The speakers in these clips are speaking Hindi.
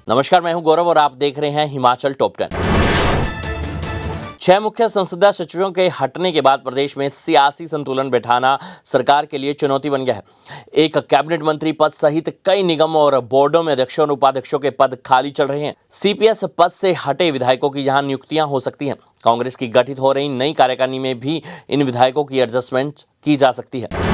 नमस्कार, मैं हूं गौरव और आप देख रहे हैं हिमाचल टॉप 10। 6 मुख्य संसदीय सचिवों के हटने के बाद प्रदेश में सियासी संतुलन बैठाना सरकार के लिए चुनौती बन गया है। एक कैबिनेट मंत्री पद सहित कई निगम और बोर्डों में अध्यक्षों और उपाध्यक्षों के पद खाली चल रहे हैं। सीपीएस पद से हटे विधायकों की यहां नियुक्तियां हो सकती हैं। कांग्रेस की गठित हो रही नई कार्यकारिणी में भी इन विधायकों की एडजस्टमेंट की जा सकती है।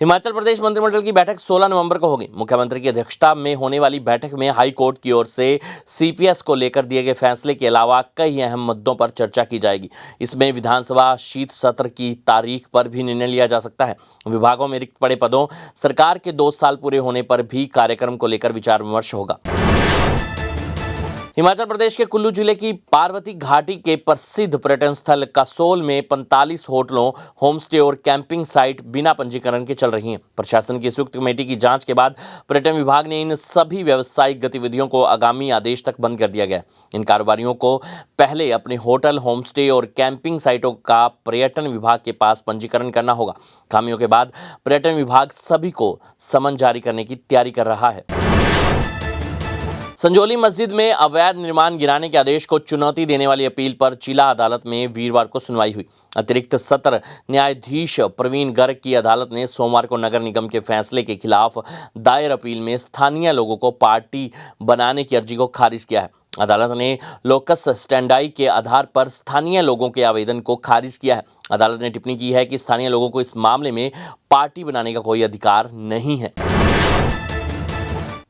हिमाचल प्रदेश मंत्रिमंडल की बैठक 16 नवंबर को होगी। मुख्यमंत्री की अध्यक्षता में होने वाली बैठक में हाई कोर्ट की ओर से सीपीएस को लेकर दिए गए फैसले के अलावा कई अहम मुद्दों पर चर्चा की जाएगी। इसमें विधानसभा शीत सत्र की तारीख पर भी निर्णय लिया जा सकता है। विभागों में रिक्त पड़े पदों, सरकार के 2 साल पूरे होने पर भी कार्यक्रम को लेकर विचार विमर्श होगा। हिमाचल प्रदेश के कुल्लू जिले की पार्वती घाटी के प्रसिद्ध पर्यटन स्थल कसोल में 45 होटलों, होमस्टे और कैंपिंग साइट बिना पंजीकरण के चल रही हैं। प्रशासन की संयुक्त कमेटी की जांच के बाद पर्यटन विभाग ने इन सभी व्यावसायिक गतिविधियों को आगामी आदेश तक बंद कर दिया गया। इन कारोबारियों को पहले अपने होटल, होमस्टे और कैंपिंग साइटों का पर्यटन विभाग के पास पंजीकरण करना होगा। खामियों के बाद पर्यटन विभाग सभी को समन जारी करने की तैयारी कर रहा है। संजौली मस्जिद में अवैध निर्माण गिराने के आदेश को चुनौती देने वाली अपील पर जिला अदालत में वीरवार को सुनवाई हुई। अतिरिक्त सत्र न्यायाधीश प्रवीण गर्ग की अदालत ने सोमवार को नगर निगम के फैसले के खिलाफ दायर अपील में स्थानीय लोगों को पार्टी बनाने की अर्जी को खारिज किया है। अदालत ने लोकस स्टैंडाई के आधार पर स्थानीय लोगों के आवेदन को खारिज किया है। अदालत ने टिप्पणी की है कि स्थानीय लोगों को इस मामले में पार्टी बनाने का कोई अधिकार नहीं है।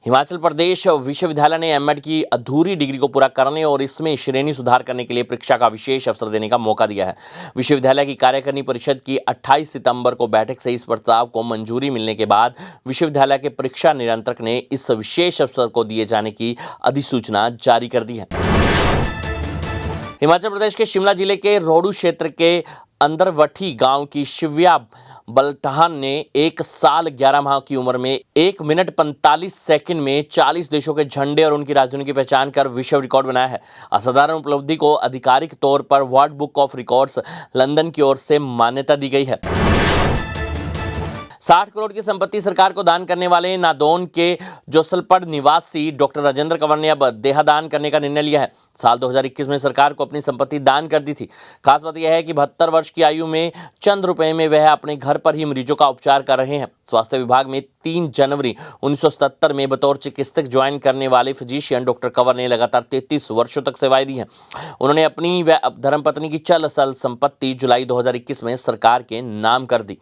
हिमाचल प्रदेश विश्वविद्यालय ने एमएड की अधूरी डिग्री को पूरा करने और इसमें श्रेणी सुधार करने के लिए परीक्षा का विशेष अवसर देने का मौका दिया है। विश्वविद्यालय की कार्यकारिणी परिषद की 28 सितंबर को बैठक से इस प्रस्ताव को मंजूरी मिलने के बाद विश्वविद्यालय के परीक्षा नियंत्रक ने इस विशेष अवसर को दिए जाने की अधिसूचना जारी कर दी है। हिमाचल प्रदेश के शिमला जिले के रोहडू क्षेत्र के अंदरवठी गांव की शिव्या बल्टाहन ने 1 साल 11 माह की उम्र में 1 मिनट 45 सेकंड में 40 देशों के झंडे और उनकी राजधानी की पहचान कर विश्व रिकॉर्ड बनाया है। असाधारण उपलब्धि को आधिकारिक तौर पर world book of records London की ओर से मान्यता दी गई है। 60 करोड़ की संपत्ति सरकार को दान करने वाले नादौन के जोसलपड़ निवासी डॉक्टर राजेंद्र कंवर ने अब देहादान करने का निर्णय लिया है। साल 2021 में सरकार को अपनी संपत्ति दान कर दी थी। खास बात यह है कि 72 वर्ष की आयु में चंद रुपए में वह अपने घर पर ही मरीजों का उपचार कर रहे हैं। स्वास्थ्य विभाग में 3 जनवरी 1977 में बतौर चिकित्सक ज्वाइन करने वाले फिजिशियन डॉक्टर कंवर ने लगातार 33 वर्षों तक सेवाएं दी हैं। उन्होंने अपनी व धर्मपत्नी की चल अचल संपत्ति जुलाई 2021 में सरकार के नाम कर दी।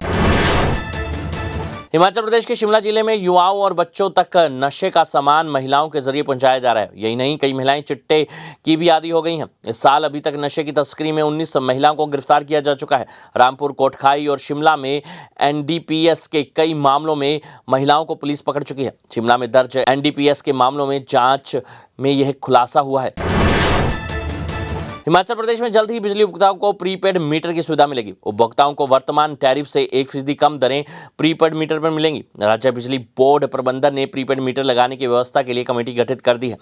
हिमाचल प्रदेश के शिमला जिले में युवाओं और बच्चों तक नशे का सामान महिलाओं के जरिए पहुंचाया जा रहा है। यही नहीं, कई महिलाएं चिट्टे की भी आदी हो गई हैं। इस साल अभी तक नशे की तस्करी में 19 महिलाओं को गिरफ्तार किया जा चुका है। रामपुर, कोटखाई और शिमला में एनडीपीएस के कई मामलों में महिलाओं को पुलिस पकड़ चुकी है। शिमला में दर्ज एनडीपीएस के मामलों में जांच में यह खुलासा हुआ है। हिमाचल प्रदेश में जल्द ही बिजली उपभोक्ताओं को प्रीपेड मीटर की सुविधा मिलेगी। उपभोक्ताओं को वर्तमान टैरिफ से 1% कम दरें प्रीपेड मीटर पर मिलेंगी। राज्य बिजली बोर्ड प्रबंधन ने प्रीपेड मीटर लगाने की व्यवस्था के लिए कमेटी गठित कर दी है।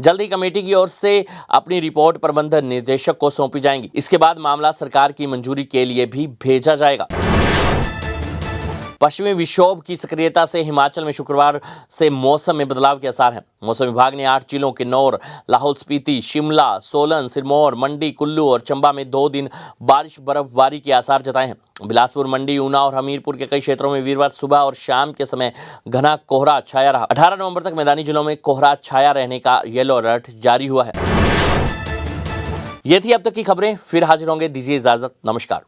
जल्द ही कमेटी की ओर से अपनी रिपोर्ट प्रबंधन निदेशक को सौंपी जाएंगी। इसके बाद मामला सरकार की मंजूरी के लिए भी भेजा जाएगा। पश्चिमी विक्षोभ की सक्रियता से हिमाचल में शुक्रवार से मौसम में बदलाव के आसार हैं। मौसम विभाग ने 8 जिलों किन्नौर, लाहौल स्पीति, शिमला, सोलन, सिरमौर, मंडी, कुल्लू और चंबा में 2 दिन बारिश बर्फबारी के आसार जताए हैं। बिलासपुर, मंडी, ऊना और हमीरपुर के कई क्षेत्रों में वीरवार सुबह और शाम के समय घना कोहरा छाया रहा। 18 नवंबर तक मैदानी जिलों में कोहरा छाया रहने का येलो अलर्ट जारी हुआ है। ये थी अब तक की खबरें। फिर हाजिर होंगे। दीजिए इजाजत। नमस्कार।